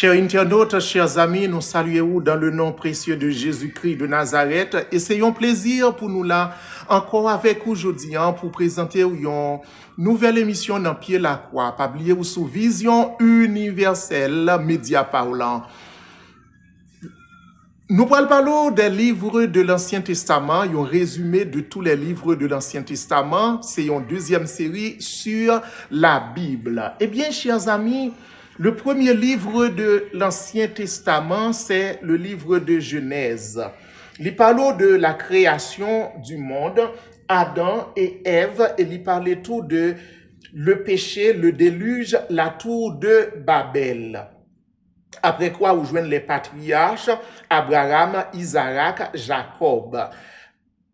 Chers internautes, chers amis, nous saluons dans le nom précieux de Jésus-Christ de Nazareth. Et c'est un plaisir pour nous là, encore avec aujourd'hui, pour présenter une nouvelle émission dans Pied la Croix, publiée sous Vision Universelle, Média Parlant. Nous parlons des livres de l'Ancien Testament, un résumé de tous les livres de l'Ancien Testament. C'est une deuxième série sur la Bible. Eh bien, chers amis, le premier livre de l'Ancien Testament, c'est le livre de Genèse. Il parle de la création du monde, Adam et Ève, et il parlait tout de le péché, le déluge, la tour de Babel. Après quoi, vous joignent les patriarches, Abraham, Isaac, Jacob.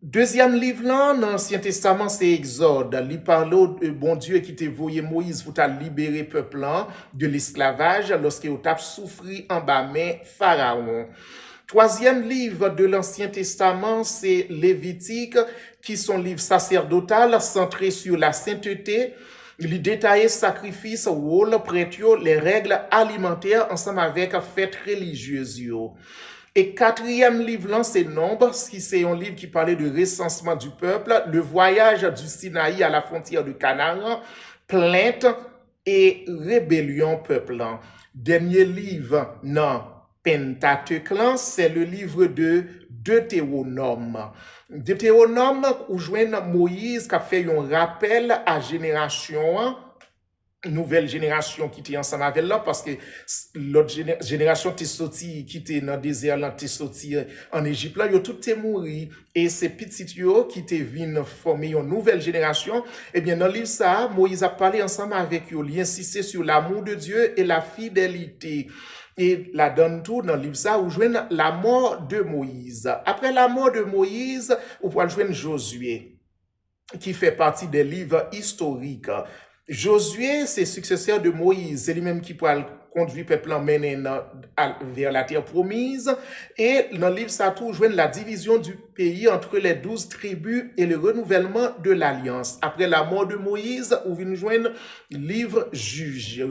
Deuxième livre là, dans l'Ancien Testament, c'est Exode. Il parle de bon Dieu qui t'a voyé Moïse pour libérer le peuple de l'esclavage lorsqu'il a souffert en bas main Pharaon. Troisième livre de l'Ancien Testament, c'est Lévitique, qui sont livres sacerdotal centrés sur la sainteté. Il détaille sacrifices, rôle, prêtres, les règles alimentaires ensemble avec fêtes religieuses. Et quatrième livre, c'est Nombre, qui c'est un livre qui parlait de recensement du peuple, le voyage du Sinaï à la frontière de Canaan, plainte et rébellion peuple. Dernier livre, non, Pentateuque, c'est le livre de Deutéronome. Deutéronome, où joigne Moïse qui a fait un rappel à génération, nouvelle génération qui était ensemble avec là, parce que l'autre génération t'est sorti, qui était dans le désert, là, t'est sorti en Égypte, là, yo tout t'est mouru, et ces petites yo qui t'est venu former une nouvelle génération, eh bien, dans le livre ça, Moïse a parlé ensemble avec eux, il insistait sur l'amour de Dieu et la fidélité. Et la donne tout dans le livre ça, où joigne la mort de Moïse. Après la mort de Moïse, vous pouvez joindre Josué, qui fait partie des livres historiques. Josué, c'est successeur de Moïse, c'est lui-même qui pourra conduire le peuple vers la terre promise. Et dans le livre ça, tout joigne la division du pays entre les 12 tribus et le renouvellement de l'alliance. Après la mort de Moïse, vous venez joindre le livre Juges.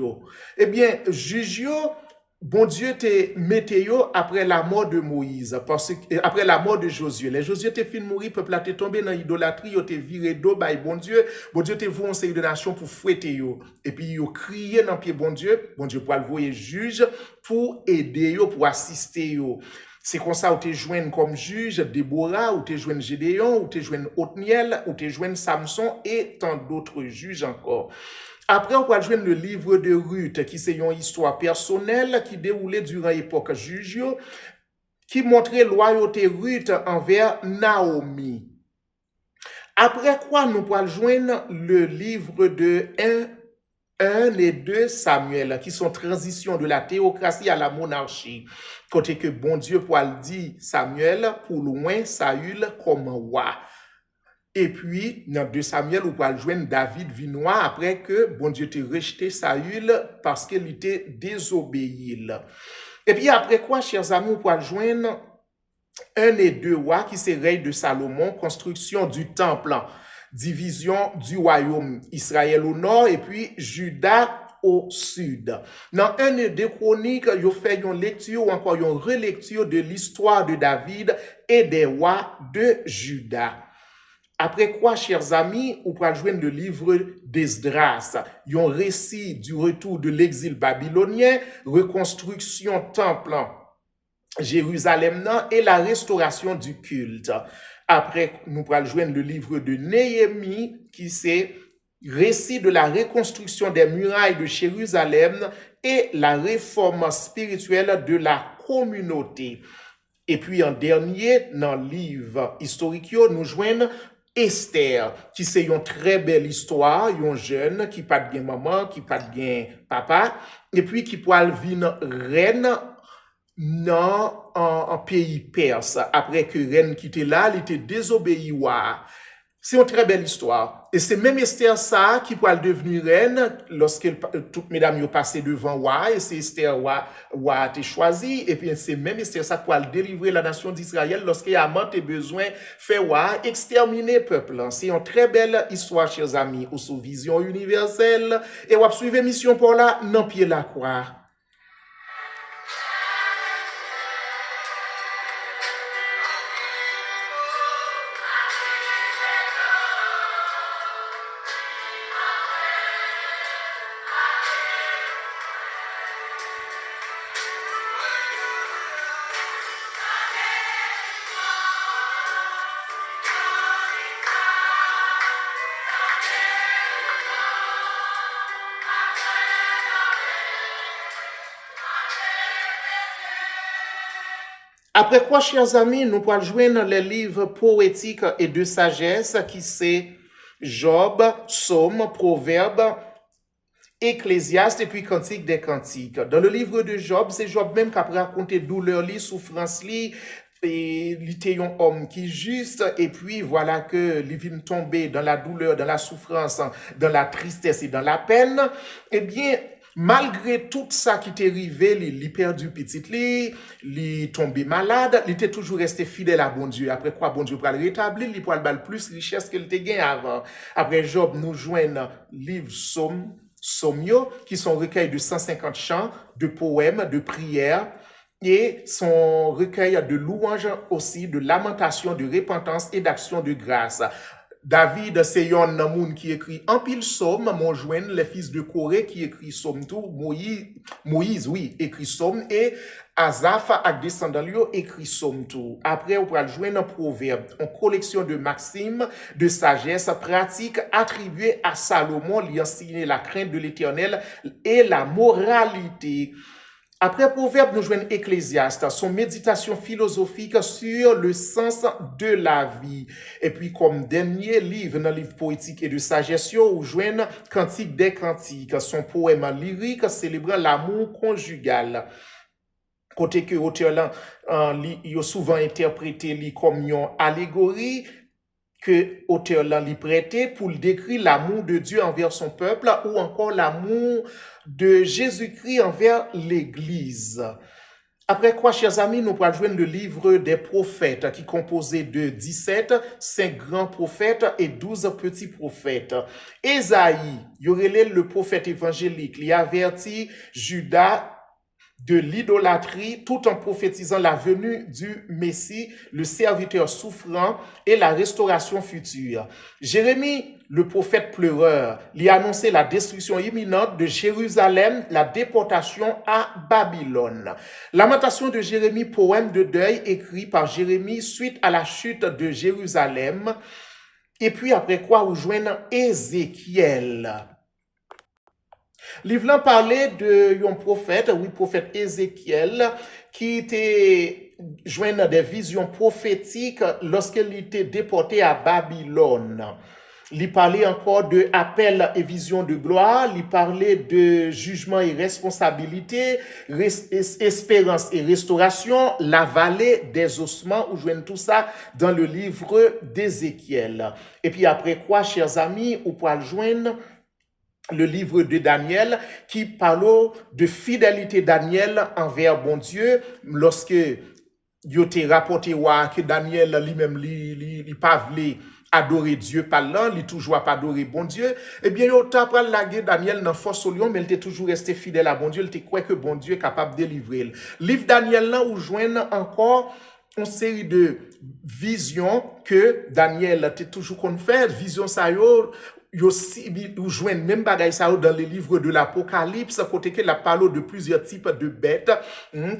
Eh bien, Juges, bon Dieu te météo après la mort de Moïse, parce que après la mort de Josué. Les Josué te fin mourir, peuple a te tombé dans l'idolâtrie, yo te viré d'eau, bah bon Dieu te voit un série de nations pour fouetter yo. Et puis yo crié dans pied bon Dieu pour le voyer juge pour aider yo, pour assister yo. C'est comme ça où tu joignes comme juge Déborah, où tu joignes Gédéon, où tu joignes Othniel, où tu joignes Samson et tant d'autres juges encore. Après, on va joindre le livre de Ruth, qui c'est une histoire personnelle qui déroulait durant l'époque juge, qui montrait loyauté Ruth envers Naomi. Après quoi, nous pourrons joindre le livre de 1 et 2 Samuel, qui sont transition de la théocratie à la monarchie. Côté que bon Dieu pourra dire Samuel, pour loin, Saül comme roi. Et puis, dans 2 Samuel, on va joindre David Vinois après que bon Dieu te rejeté Saül parce qu'il était désobéi. Et puis après quoi, chers amis, on va joindre 1 et 2 rois qui c'est règne de Salomon, construction du temple, division du royaume Israël au nord et puis Juda au sud. Dans 1 et 2 chroniques, il fait une lecture ou encore une relecture de l'histoire de David et des rois de Juda. Après quoi, chers amis, vous pouvez joindre le livre d'Esdras, un récit du retour de l'exil babylonien, reconstruction temple Jérusalem et la restauration du culte. Après, nous pouvons joindre le livre de Néhémie, qui c'est récit de la reconstruction des murailles de Jérusalem et la réforme spirituelle de la communauté. Et puis, en dernier, dans le livre historique, nous joignons Esther, qui c'est une très belle histoire, un jeune qui pas de bien maman, qui pas de bien papa, et puis qui pourra venir reine dans un pays perse. Après que reine qui était là, elle était désobéie. C'est une très belle histoire. Et c'est même Esther ça qui pourra devenir reine lorsque toutes mesdames ont passé devant roi et c'est Esther roi a été choisi. Et puis c'est même Esther ça qui pourra délivrer la nation d'Israël lorsqu'il y a besoin faire roi exterminer peuple. C'est une très belle histoire, chers amis, ou sous Vision Universelle. Et on va suivre mission pour là, non pied la croix. Après quoi, chers amis, nous pourrons joindre les livres poétiques et de sagesse qui c'est Job, Psaume, Proverbe, Ecclésiaste et puis Cantique des Cantiques. Dans le livre de Job, c'est Job même qui a raconté douleur, souffrance, et il était un homme qui est juste, et puis voilà que il vient tomber dans la douleur, dans la souffrance, dans la tristesse et dans la peine. Eh bien, malgré tout ça qui t'est arrivé, il perdu petit il est tombé malade, il était toujours resté fidèle à bon Dieu. Après quoi, bon Dieu pour le rétablir, il pour le plus richesse qu'il était gagné avant. Après Job nous joignent livre Sommio, qui sont recueils de 150 chants, de poèmes, de prières, et son recueil de louanges aussi, de lamentations, de repentance et d'action de grâce. David, c'est un moun qui écrit en pile somme, mon joint, les fils de Corée qui écrit somme tout, Moïse, oui, écrit somme, et Asaph, avec descendant écrit somme tout. Après, on pourra le joindre un proverbe, une collection de maximes, de sagesse pratique attribuée à Salomon, lui enseigner la crainte de l'Éternel et la moralité. Après Proverbe, nous joignons Ecclésiaste, son méditation philosophique sur le sens de la vie. Et puis, comme dernier livre, dans le livre poétique et de sagesse, nous joignons Cantique des Cantiques, son poème lyrique célébrant l'amour conjugal. Côté que l'auteur là, il a souvent interprété comme une allégorie, que auteur là lui prêté pour décrire l'amour de Dieu envers son peuple ou encore l'amour de Jésus-Christ envers l'Église. Après quoi, chers amis, nous pourrons joindre le livre des prophètes qui est composé de 17, 5 grands prophètes et 12 petits prophètes. Ésaïe, il y aurait le prophète évangélique, il avertit Judas de l'idolâtrie tout en prophétisant la venue du Messie, le serviteur souffrant et la restauration future. Jérémie, le prophète pleureur, lui a annoncé la destruction imminente de Jérusalem, la déportation à Babylone. Lamentation de Jérémie, poème de deuil écrit par Jérémie suite à la chute de Jérusalem. Et puis après quoi, vous joignez Ézéchiel. Livre parlait de un prophète, oui, prophète Ézéchiel, qui était joint dans des visions prophétiques lorsqu'il était déporté à Babylone. Il parlait encore de appel et vision de gloire, il parlait de jugement et responsabilité, espérance et restauration, la vallée des ossements, où joignent tout ça dans le livre d'Ézéchiel. Et puis après quoi, chers amis, on pourra le joindre le livre de Daniel qui parle de fidélité Daniel envers bon Dieu lorsque il était rapporté que Daniel lui-même lui pas voulu adorer Dieu parlant, il toujours pas adorer bon Dieu. Eh bien, il t'a pas lagué Daniel dans force au lion, mais il était toujours resté fidèle à bon Dieu, il était quoi que bon Dieu est capable de délivrer. Livre Daniel là où joignent encore une série de visions que Daniel était toujours qu'on fait, vision ça yo joignent même bagaille ça dans les livres de l'Apocalypse côté que la parle de plusieurs types de bêtes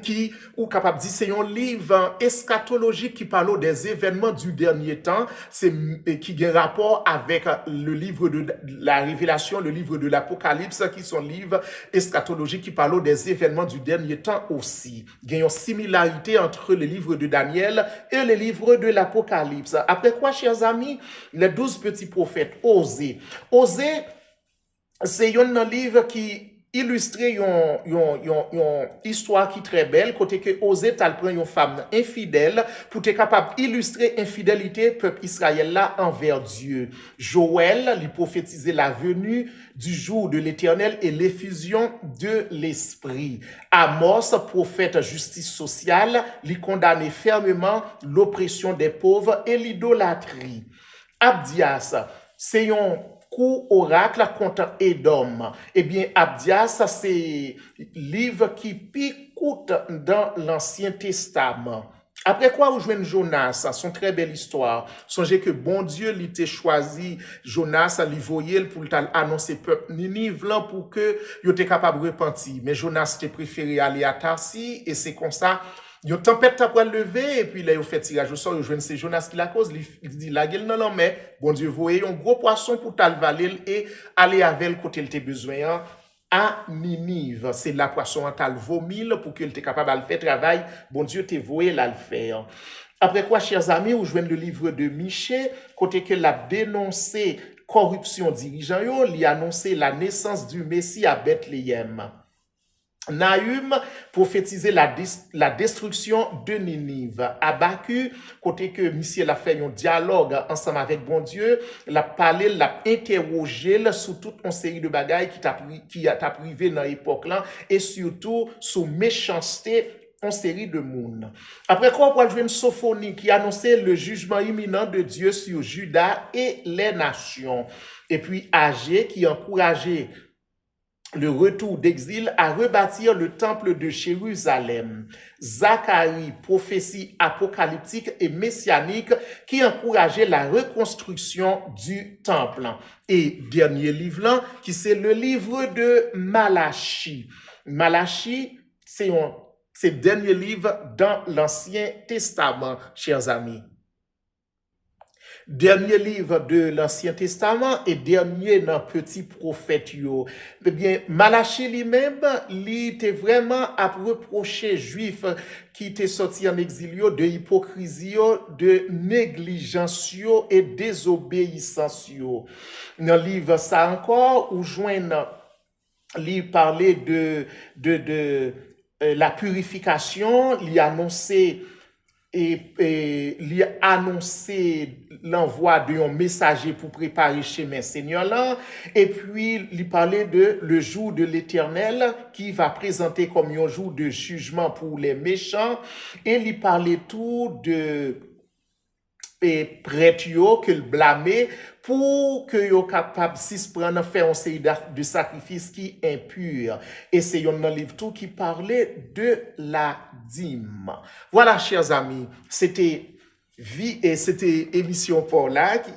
qui ou capable dire c'est un livre eschatologique qui parle des événements du dernier temps, c'est qui a rapport avec le livre de la Révélation, le livre de l'Apocalypse qui sont livres eschatologiques qui parlent des événements du dernier temps aussi. Il y a une similarité entre les livres de Daniel et les livres de l'Apocalypse. Après quoi, chers amis, les 12 petits prophètes, Osée, c'est un livre qui illustre une histoire qui est très belle, côté que Osée t'al prend une femme infidèle pour être capable d'illustrer infidélité peuple Israël là envers Dieu. Joël, lui prophétisait la venue du jour de l'Éternel et l'effusion de l'Esprit. Amos, prophète justice sociale, lui condamnait fermement l'oppression des pauvres et l'idolâtrie. Abdias, c'est un coup oracle contre Édom. Eh bien, Abdias, c'est livre qui picoute dans l'Ancien Testament. Après quoi, vous jouez Jonas, son très belle histoire. Songez que bon Dieu l'était choisi, Jonas, lui voyait pour annoncer peuple Ninive pour que il était capable de repentir. Mais Jonas était préféré aller à Tarsis et c'est comme ça. Une tempête après lever et puis là il fait tirage au sort, il joue c'est Jonas qui la cause, il dit la gueule non mais bon Dieu voyez un gros poisson pour t'alvaler et aller avec le côté il te besoin à Ninive. C'est la poisson en tal vomil pour qu'elle était capable de faire travail. Bon Dieu t'est voué là le faire. Après quoi, chers amis, vous jouez le livre de Michée, côté que l'a dénoncé corruption dirigeant, il a annoncé la naissance du Messie à Bethléem. Nahum prophétisait la destruction de Ninive. Abacu, côté que monsieur l'a fait un dialogue ensemble avec bon Dieu, l'a parlé, l'a interrogé sur toute une série de bagailles qui a privé dans l'époque là, et surtout sous méchanceté en série de monde. Après quoi, on va jouer une Sophonie qui annonçait le jugement imminent de Dieu sur Juda et les nations. Et puis Agé qui encourageait le retour d'exil à rebâtir le temple de Jérusalem. Zacharie, prophétie apocalyptique et messianique qui encourageait la reconstruction du temple. Et dernier livre là, qui c'est le livre de Malachie. Malachie, c'est le dernier livre dans l'Ancien Testament, chers amis. Dernier livre de l'Ancien Testament et dernier dans Petit Prophète yo. Eh bien, Malachie lui-même, il était vraiment à reprocher juifs qui étaient sortis en exil yo, de hypocrisie, de négligence et désobéissance. Dans le livre ça encore, où joignent il parlait de la purification, il annonçait il a annoncé l'envoi d'un messager pour préparer chemin Seigneur là, et puis il parlait de le jour de l'Éternel qui va présenter comme un jour de jugement pour les méchants, et il parlait tout de et prêtre yo que le blâmer pour que yo capable si se prendre faire un série de sacrifice qui impur, et c'est un livre tout qui parlait de la dîme. Voilà, chers amis, c'était vie et c'était émission pour là qui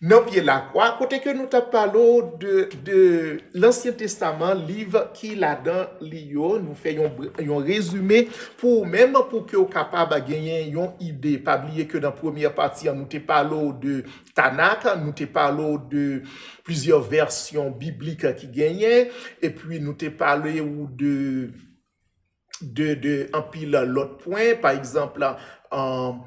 non pied la croix, côté que nous t'a parlé de l'Ancien Testament, livre qui là-dedans lio, nous faisons un résumé pour même pour que vous capable de gagner une idée. Pas oublier que dans la première partie, nous t'a parlé de Tanakh, nous t'a parlé de plusieurs versions bibliques qui gagnaient, et puis nous t'a parlé de un pile l'autre point, par exemple, en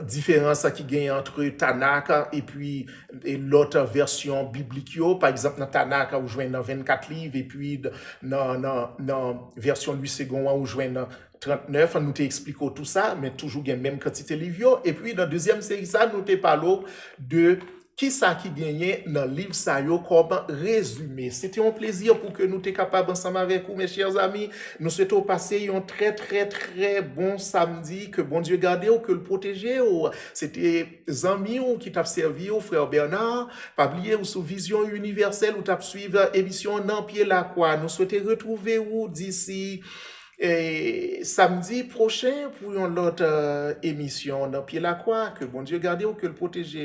différence qui gagne entre Tanakh et puis l'autre version biblique. Par exemple, dans Tanakh, on joue dans 24 livres, et puis dans version 8 secondes, on joue dans 39. Nous t'expliquons tout ça, mais toujours gagne même quantité de livres. Et puis, dans la deuxième série, ça, nous t'ai parlé de qui ça qui gagnait dans le livre ça yo comme résumé. C'était un plaisir pour que nous t'es capables ensemble avec vous, mes chers amis. Nous souhaitons passer un très, très, très bon samedi. Que bon Dieu garde ou que le protège. C'était amis ou qui t'a servi au frère Bernard. Pas oublier ou sous Vision Universelle ou t'a suivre émission Nan Pied la Croix. Nous souhaitons retrouver vous d'ici samedi prochain pour une autre émission Nan Pied la Croix. Que bon Dieu garde ou que le protège.